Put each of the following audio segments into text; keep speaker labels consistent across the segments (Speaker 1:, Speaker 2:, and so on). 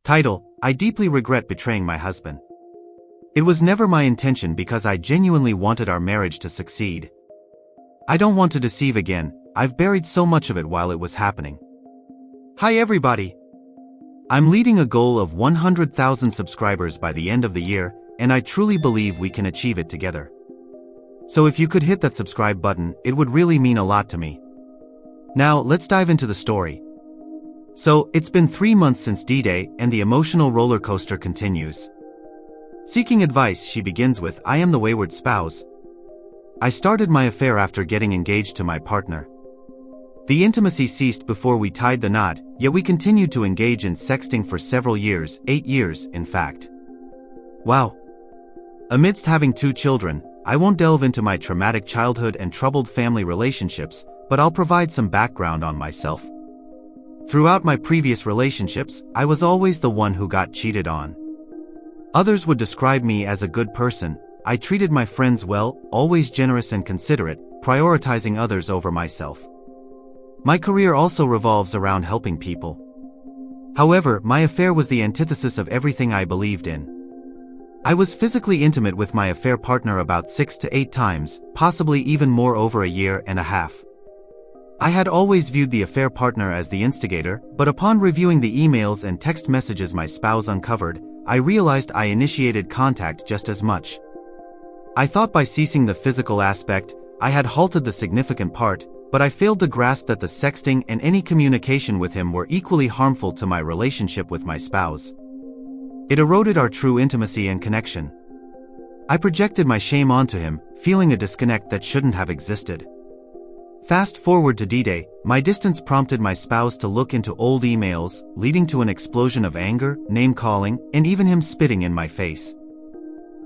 Speaker 1: Title: I deeply regret betraying my husband. It was never my intention because I genuinely wanted our marriage to succeed. I don't want to deceive again, I've buried so much of it while it was happening. Hi everybody! I'm leading a goal of 100,000 subscribers by the end of the year, and I truly believe we can achieve it together. So if you could hit that subscribe button, it would really mean a lot to me. Now, let's dive into the story. So, it's been 3 months since D-Day, and the emotional roller coaster continues. Seeking advice, she begins with, I am the wayward spouse. I started my affair after getting engaged to my partner. The intimacy ceased before we tied the knot, yet we continued to engage in sexting for several years, 8 years, in fact. Wow. Amidst having 2 children, I won't delve into my traumatic childhood and troubled family relationships, but I'll provide some background on myself. Throughout my previous relationships, I was always the one who got cheated on. Others would describe me as a good person. I treated my friends well, always generous and considerate, prioritizing others over myself. My career also revolves around helping people. However, my affair was the antithesis of everything I believed in. I was physically intimate with my affair partner about 6 to 8 times, possibly even more over a year and a half. I had always viewed the affair partner as the instigator, but upon reviewing the emails and text messages my spouse uncovered, I realized I initiated contact just as much. I thought by ceasing the physical aspect, I had halted the significant part, but I failed to grasp that the sexting and any communication with him were equally harmful to my relationship with my spouse. It eroded our true intimacy and connection. I projected my shame onto him, feeling a disconnect that shouldn't have existed. Fast forward to D-Day, my distance prompted my spouse to look into old emails, leading to an explosion of anger, name-calling, and even him spitting in my face.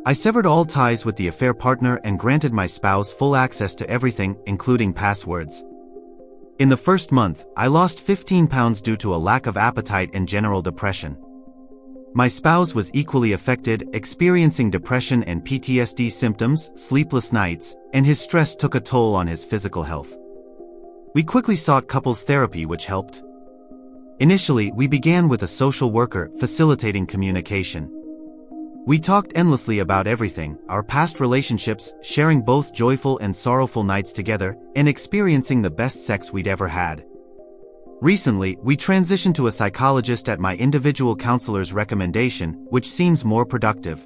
Speaker 1: I severed all ties with the affair partner and granted my spouse full access to everything, including passwords. In the first month, I lost 15 pounds due to a lack of appetite and general depression. My spouse was equally affected, experiencing depression and PTSD symptoms, sleepless nights, and his stress took a toll on his physical health. We quickly sought couples therapy, which helped. Initially, we began with a social worker facilitating communication. We talked endlessly about everything, our past relationships, sharing both joyful and sorrowful nights together, and experiencing the best sex we'd ever had. Recently, we transitioned to a psychologist at my individual counselor's recommendation, which seems more productive.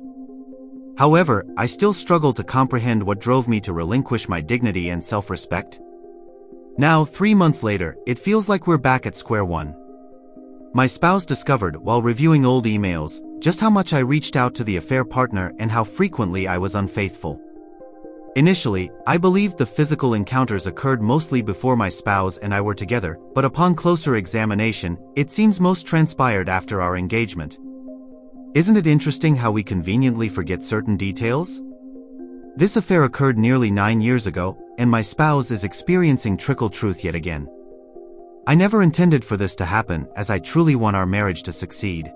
Speaker 1: However, I still struggle to comprehend what drove me to relinquish my dignity and self-respect. Now, 3 months later, it feels like we're back at square one. My spouse discovered, while reviewing old emails, just how much I reached out to the affair partner and how frequently I was unfaithful. Initially, I believed the physical encounters occurred mostly before my spouse and I were together, but upon closer examination, it seems most transpired after our engagement. Isn't it interesting how we conveniently forget certain details? This affair occurred nearly 9 years ago, and my spouse is experiencing trickle truth yet again. I never intended for this to happen, as I truly want our marriage to succeed.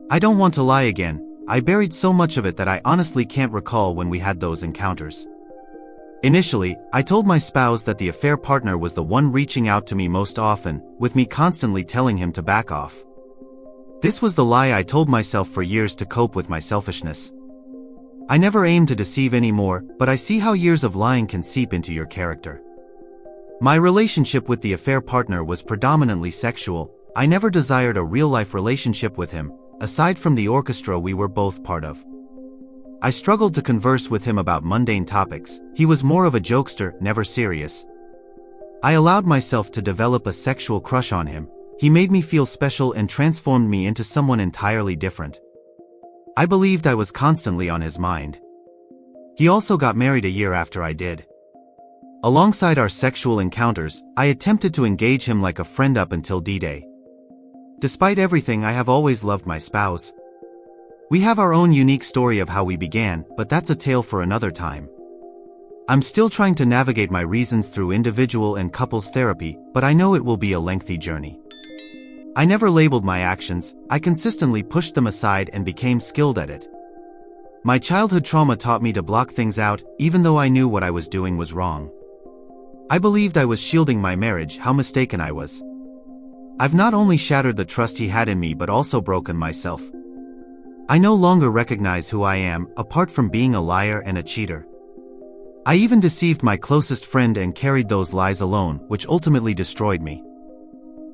Speaker 1: I don't want to lie again. I buried so much of it that I honestly can't recall when we had those encounters. Initially, I told my spouse that the affair partner was the one reaching out to me most often, with me constantly telling him to back off. This was the lie I told myself for years to cope with my selfishness. I never aimed to deceive anymore, but I see how years of lying can seep into your character. My relationship with the affair partner was predominantly sexual. I never desired a real-life relationship with him, aside from the orchestra we were both part of. I struggled to converse with him about mundane topics. He was more of a jokester, never serious. I allowed myself to develop a sexual crush on him. He made me feel special and transformed me into someone entirely different. I believed I was constantly on his mind. He also got married a year after I did. Alongside our sexual encounters, I attempted to engage him like a friend up until D-Day. Despite everything, I have always loved my spouse. We have our own unique story of how we began, but that's a tale for another time. I'm still trying to navigate my reasons through individual and couples therapy, but I know it will be a lengthy journey. I never labeled my actions, I consistently pushed them aside and became skilled at it. My childhood trauma taught me to block things out, even though I knew what I was doing was wrong. I believed I was shielding my marriage. How mistaken I was. I've not only shattered the trust he had in me but also broken myself. I no longer recognize who I am, apart from being a liar and a cheater. I even deceived my closest friend and carried those lies alone, which ultimately destroyed me.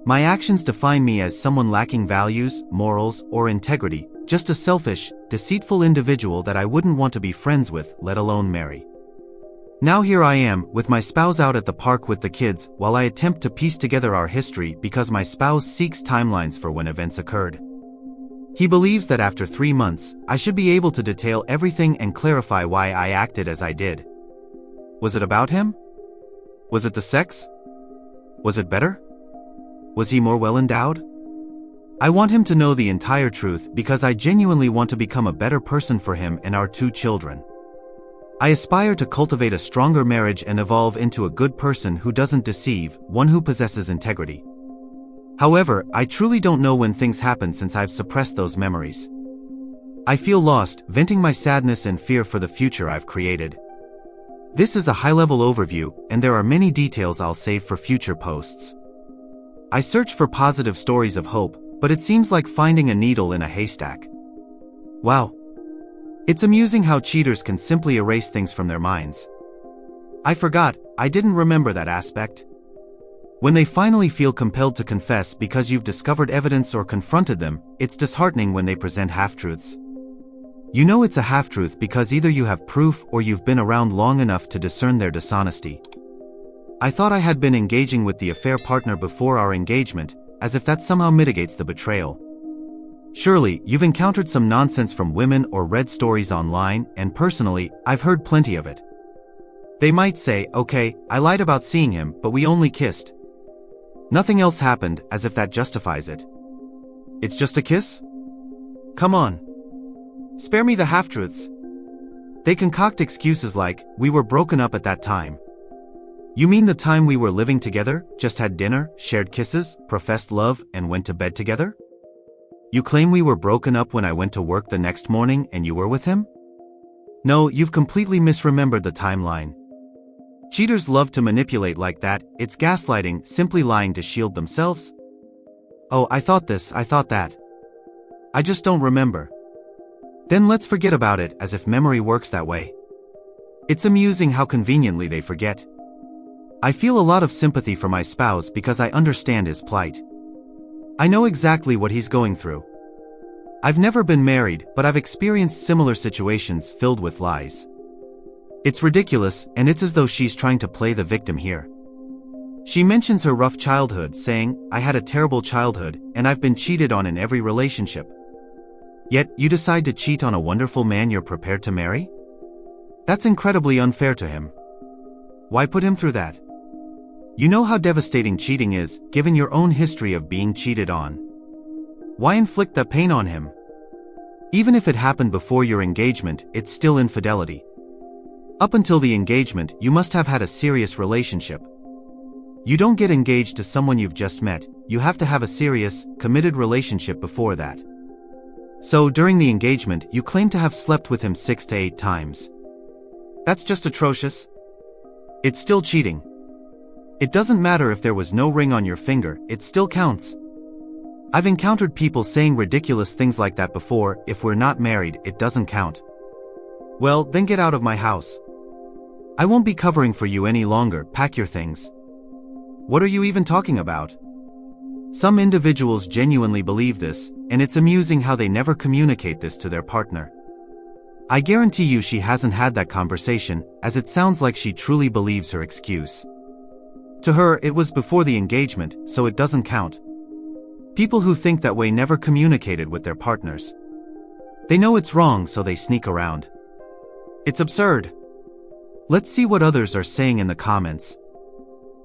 Speaker 1: My actions define me as someone lacking values, morals, or integrity, just a selfish, deceitful individual that I wouldn't want to be friends with, let alone marry. Now here I am, with my spouse out at the park with the kids, while I attempt to piece together our history because my spouse seeks timelines for when events occurred. He believes that after 3 months, I should be able to detail everything and clarify why I acted as I did. Was it about him? Was it the sex? Was it better? Was he more well-endowed? I want him to know the entire truth because I genuinely want to become a better person for him and our 2 children. I aspire to cultivate a stronger marriage and evolve into a good person who doesn't deceive, one who possesses integrity. However, I truly don't know when things happen since I've suppressed those memories. I feel lost, venting my sadness and fear for the future I've created. This is a high-level overview, and there are many details I'll save for future posts. I search for positive stories of hope, but it seems like finding a needle in a haystack. Wow. It's amusing how cheaters can simply erase things from their minds. I forgot, I didn't remember that aspect. When they finally feel compelled to confess because you've discovered evidence or confronted them, it's disheartening when they present half-truths. You know it's a half-truth because either you have proof or you've been around long enough to discern their dishonesty. I thought I had been engaging with the affair partner before our engagement, as if that somehow mitigates the betrayal. Surely, you've encountered some nonsense from women or read stories online, and personally, I've heard plenty of it. They might say, okay, I lied about seeing him, but we only kissed. Nothing else happened, as if that justifies it. It's just a kiss? Come on. Spare me the half-truths. They concoct excuses like, we were broken up at that time. You mean the time we were living together, just had dinner, shared kisses, professed love, and went to bed together? You claim we were broken up when I went to work the next morning and you were with him? No, you've completely misremembered the timeline. Cheaters love to manipulate like that. It's gaslighting, simply lying to shield themselves. Oh, I thought this, I thought that. I just don't remember. Then let's forget about it, as if memory works that way. It's amusing how conveniently they forget. I feel a lot of sympathy for my spouse because I understand his plight. I know exactly what he's going through. I've never been married, but I've experienced similar situations filled with lies. It's ridiculous, and it's as though she's trying to play the victim here. She mentions her rough childhood, saying, I had a terrible childhood, and I've been cheated on in every relationship. Yet, you decide to cheat on a wonderful man you're prepared to marry? That's incredibly unfair to him. Why put him through that? You know how devastating cheating is, given your own history of being cheated on. Why inflict that pain on him? Even if it happened before your engagement, it's still infidelity. Up until the engagement, you must have had a serious relationship. You don't get engaged to someone you've just met, you have to have a serious, committed relationship before that. So, during the engagement, you claim to have slept with him 6 to 8 times. That's just atrocious. It's still cheating. It doesn't matter if there was no ring on your finger, it still counts. I've encountered people saying ridiculous things like that before, if we're not married, it doesn't count. Well, then get out of my house. I won't be covering for you any longer, pack your things. What are you even talking about? Some individuals genuinely believe this, and it's amusing how they never communicate this to their partner. I guarantee you she hasn't had that conversation, as it sounds like she truly believes her excuse. To her, it was before the engagement, so it doesn't count. People who think that way never communicated with their partners. They know it's wrong, so they sneak around. It's absurd. Let's see what others are saying in the comments.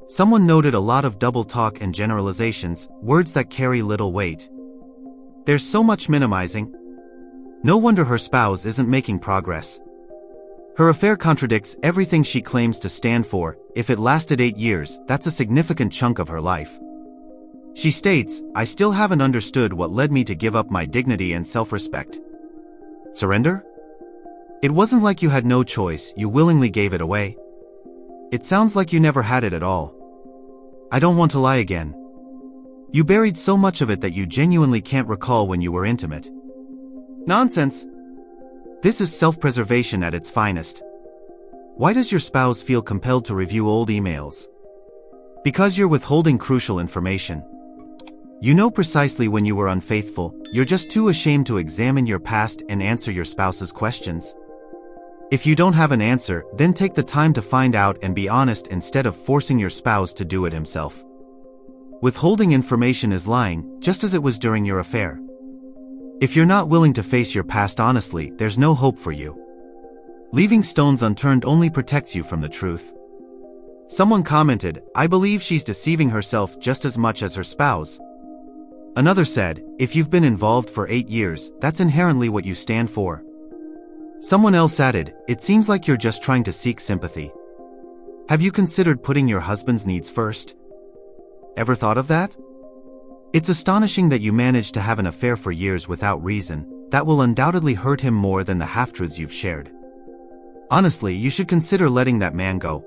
Speaker 1: Someone noted a lot of double talk and generalizations, words that carry little weight. There's so much minimizing. No wonder her spouse isn't making progress. Her affair contradicts everything she claims to stand for. If it lasted 8 years, that's a significant chunk of her life. She states, "I still haven't understood what led me to give up my dignity and self-respect." Surrender? It wasn't like you had no choice, you willingly gave it away. It sounds like you never had it at all. I don't want to lie again. You buried so much of it that you genuinely can't recall when you were intimate. Nonsense. This is self-preservation at its finest. Why does your spouse feel compelled to review old emails? Because you're withholding crucial information. You know precisely when you were unfaithful, you're just too ashamed to examine your past and answer your spouse's questions. If you don't have an answer, then take the time to find out and be honest instead of forcing your spouse to do it himself. Withholding information is lying, just as it was during your affair. If you're not willing to face your past honestly, there's no hope for you. Leaving stones unturned only protects you from the truth. Someone commented, "I believe she's deceiving herself just as much as her spouse." Another said, "If you've been involved for 8 years, that's inherently what you stand for." Someone else added, "It seems like you're just trying to seek sympathy. Have you considered putting your husband's needs first? Ever thought of that? It's astonishing that you managed to have an affair for years without reason. That will undoubtedly hurt him more than the half-truths you've shared. Honestly, you should consider letting that man go."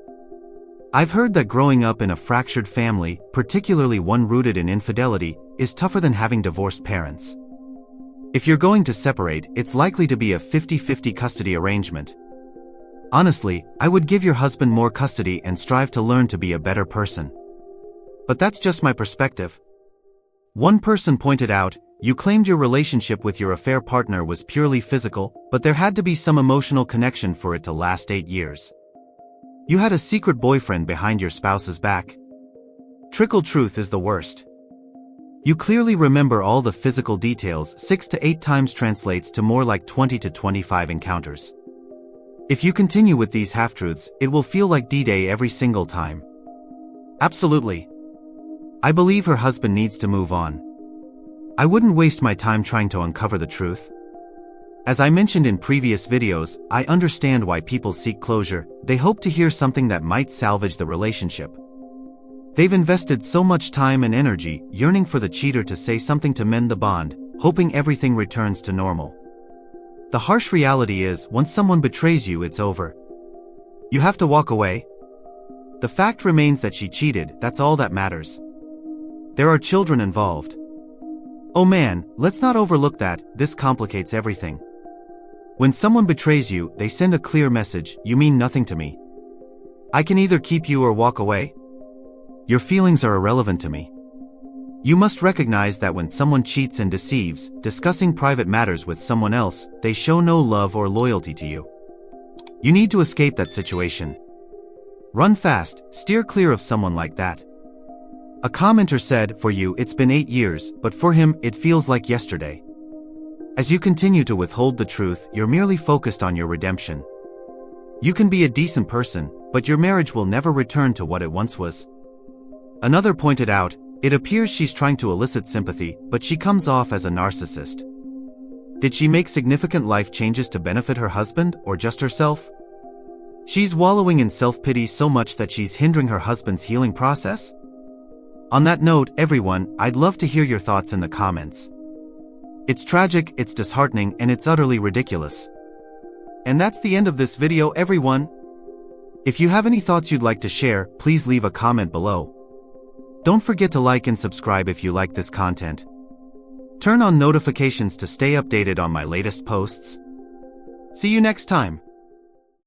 Speaker 1: I've heard that growing up in a fractured family, particularly one rooted in infidelity, is tougher than having divorced parents. If you're going to separate, it's likely to be a 50-50 custody arrangement. Honestly, I would give your husband more custody and strive to learn to be a better person. But that's just my perspective. One person pointed out, "You claimed your relationship with your affair partner was purely physical, but there had to be some emotional connection for it to last 8 years. You had a secret boyfriend behind your spouse's back." Trickle truth is the worst. You clearly remember all the physical details. 6 to 8 times translates to more like 20 to 25 encounters. If you continue with these half-truths, it will feel like D-Day every single time. Absolutely. I believe her husband needs to move on. I wouldn't waste my time trying to uncover the truth. As I mentioned in previous videos, I understand why people seek closure. They hope to hear something that might salvage the relationship. They've invested so much time and energy, yearning for the cheater to say something to mend the bond, hoping everything returns to normal. The harsh reality is, once someone betrays you, it's over. You have to walk away. The fact remains that she cheated, that's all that matters. There are children involved. Oh man, let's not overlook that. This complicates everything. When someone betrays you, they send a clear message: you mean nothing to me. I can either keep you or walk away. Your feelings are irrelevant to me. You must recognize that when someone cheats and deceives, discussing private matters with someone else, they show no love or loyalty to you. You need to escape that situation. Run fast, steer clear of someone like that. A commenter said, "For you, it's been 8 years, but for him, it feels like yesterday." As you continue to withhold the truth, you're merely focused on your redemption. You can be a decent person, but your marriage will never return to what it once was. Another pointed out, "It appears she's trying to elicit sympathy, but she comes off as a narcissist." Did she make significant life changes to benefit her husband, or just herself? She's wallowing in self-pity so much that she's hindering her husband's healing process? On that note, everyone, I'd love to hear your thoughts in the comments. It's tragic, it's disheartening, and it's utterly ridiculous. And that's the end of this video, everyone. If you have any thoughts you'd like to share, please leave a comment below. Don't forget to like and subscribe if you like this content. Turn on notifications to stay updated on my latest posts. See you next time.